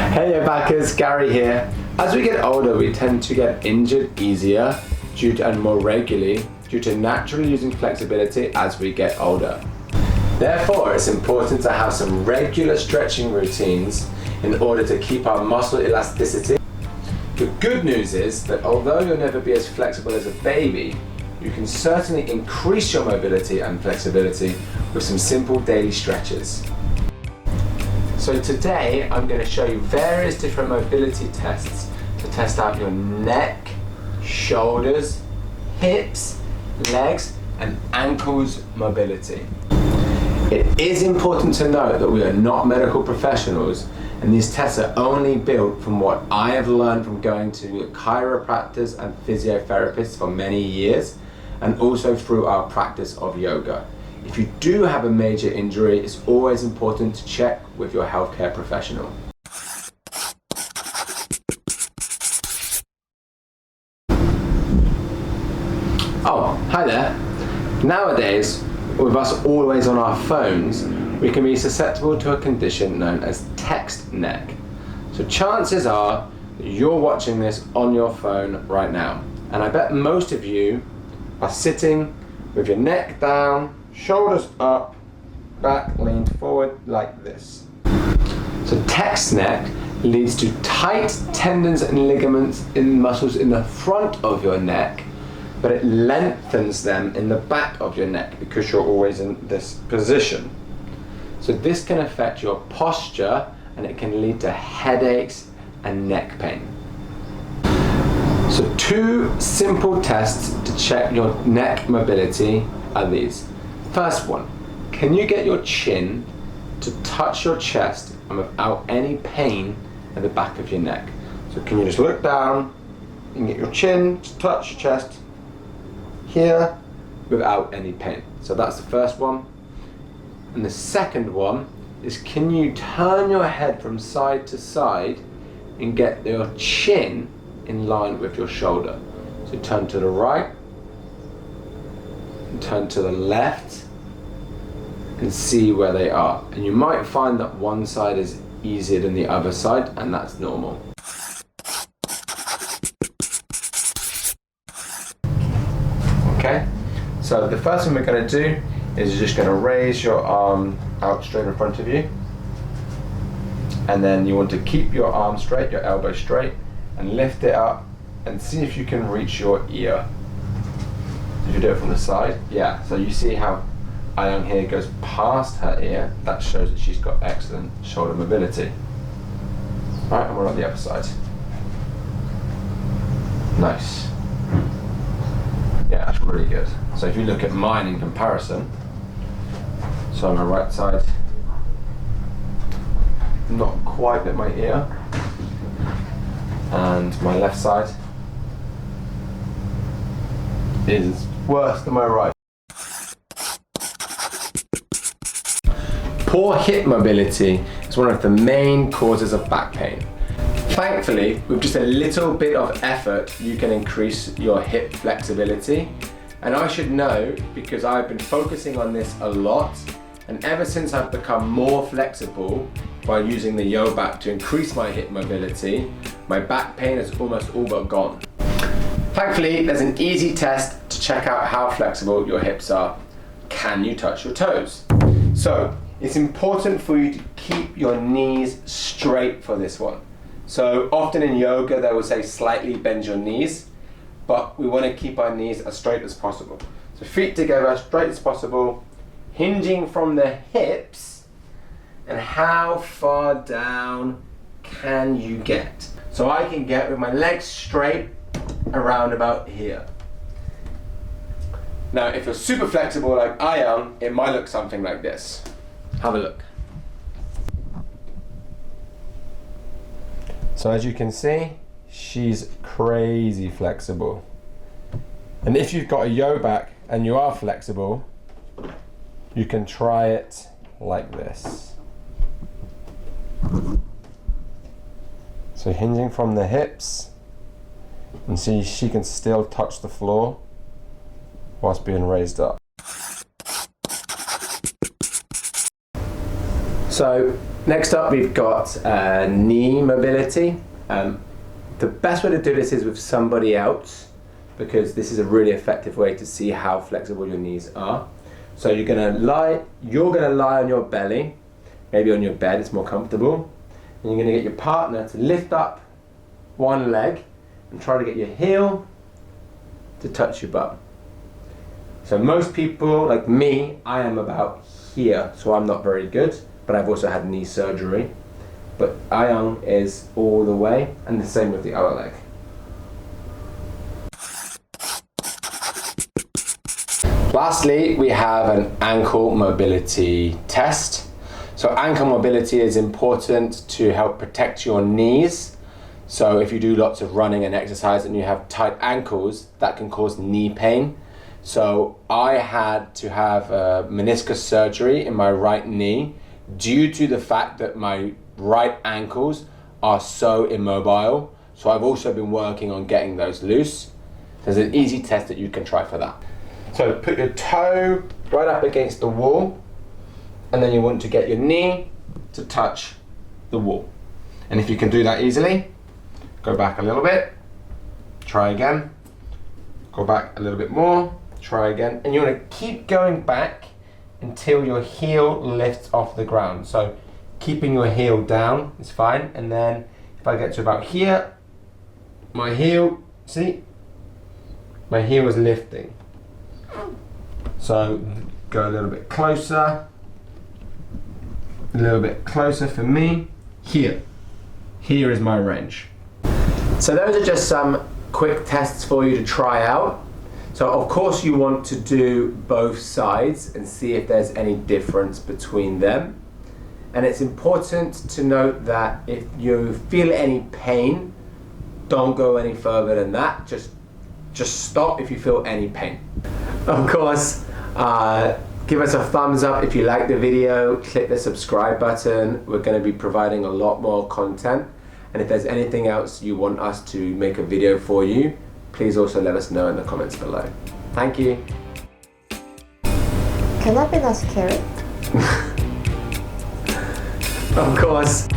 Hey Yobackers, Gary here. As we get older, we tend to get injured easier and more regularly due to naturally losing flexibility as we get older. Therefore, it's important to have some regular stretching routines in order to keep our muscle elasticity. The good news is that although you'll never be as flexible as a baby, you can certainly increase your mobility and flexibility with some simple daily stretches. So today I'm going to show you various different mobility tests to test out your neck, shoulders, hips, legs and ankles mobility. It is important to note that we are not medical professionals and these tests are only built from what I have learned from going to chiropractors and physiotherapists for many years and also through our practice of yoga. If you do have a major injury, it's always important to check with your healthcare professional. Oh, hi there. Nowadays, with us always on our phones, we can be susceptible to a condition known as text neck. So chances are that you're watching this on your phone right now. And I bet most of you are sitting with your neck down, shoulders up, back leaned forward like this. So text neck leads to tight tendons and ligaments in muscles in the front of your neck, but it lengthens them in the back of your neck because you're always in this position. So this can affect your posture and it can lead to headaches and neck pain. So two simple tests to check your neck mobility are these. First one, can you get your chin to touch your chest and without any pain at the back of your neck? So can you just look down and get your chin to touch your chest here without any pain? So that's the first one. And the second one is, can you turn your head from side to side and get your chin in line with your shoulder? So turn to the right and turn to the left and see where they are. And you might find that one side is easier than the other side, and that's normal. Okay, so the first thing we're going to do is you're just going to raise your arm out straight in front of you, and then you want to keep your arm straight, your elbow straight, and lift it up and see if you can reach your ear. If you do it from the side, yeah, so you see how AhYoung here goes past her ear. That shows that she's got excellent shoulder mobility. Alright, and we're on the other side. Nice. Yeah, that's really good. So if you look at mine in comparison, so on my right side, not quite at my ear, and my left side is worse than my right. Poor hip mobility is one of the main causes of back pain. Thankfully, with just a little bit of effort, you can increase your hip flexibility. And I should know because I've been focusing on this a lot, and ever since I've become more flexible by using the Yoback to increase my hip mobility, my back pain is almost all but gone. Thankfully, there's an easy test to check out how flexible your hips are. Can you touch your toes? So, it's important for you to keep your knees straight for this one. So often in yoga they will say slightly bend your knees, but we want to keep our knees as straight as possible. So feet together as straight as possible, hinging from the hips, and how far down can you get? So I can get with my legs straight around about here. Now if you're super flexible like AhYoung, it might look something like this. Have a look. So as you can see, she's crazy flexible. And if you've got a Yoback and you are flexible, you can try it like this. So hinging from the hips, and see she can still touch the floor whilst being raised up. So Next up, we've got knee mobility. The best way to do this is with somebody else, because this is a really effective way to see how flexible your knees are. So you're gonna lie on your belly, maybe on your bed, it's more comfortable. And you're gonna get your partner to lift up one leg and try to get your heel to touch your bum. So most people, like me, I am about here, so I'm not very good, but I've also had knee surgery. But AhYoung is all the way, and the same with the other leg. Lastly, we have an ankle mobility test. So ankle mobility is important to help protect your knees. So if you do lots of running and exercise and you have tight ankles, that can cause knee pain. So I had to have meniscus surgery in my right knee due to the fact that my right ankles are so immobile. So I've also been working on getting those loose. There's an easy test that you can try for that. So put your toe right up against the wall, and then you want to get your knee to touch the wall. And if you can do that easily, go back a little bit, try again, go back a little bit more, try again, and you want to keep going back until your heel lifts off the ground. So keeping your heel down is fine, and then if I get to about here, my heel, see? My heel is lifting. So go a little bit closer, a little bit closer for me. Here is my range. So those are just some quick tests for you to try out. So of course you want to do both sides and see if there's any difference between them. And it's important to note that if you feel any pain, don't go any further than that. Just stop if you feel any pain. Of course, give us a thumbs up if you like the video, click the subscribe button. We're going to be providing a lot more content. And if there's anything else you want us to make a video for you, please also let us know in the comments below. Thank you. Can I be less carrot? Of course.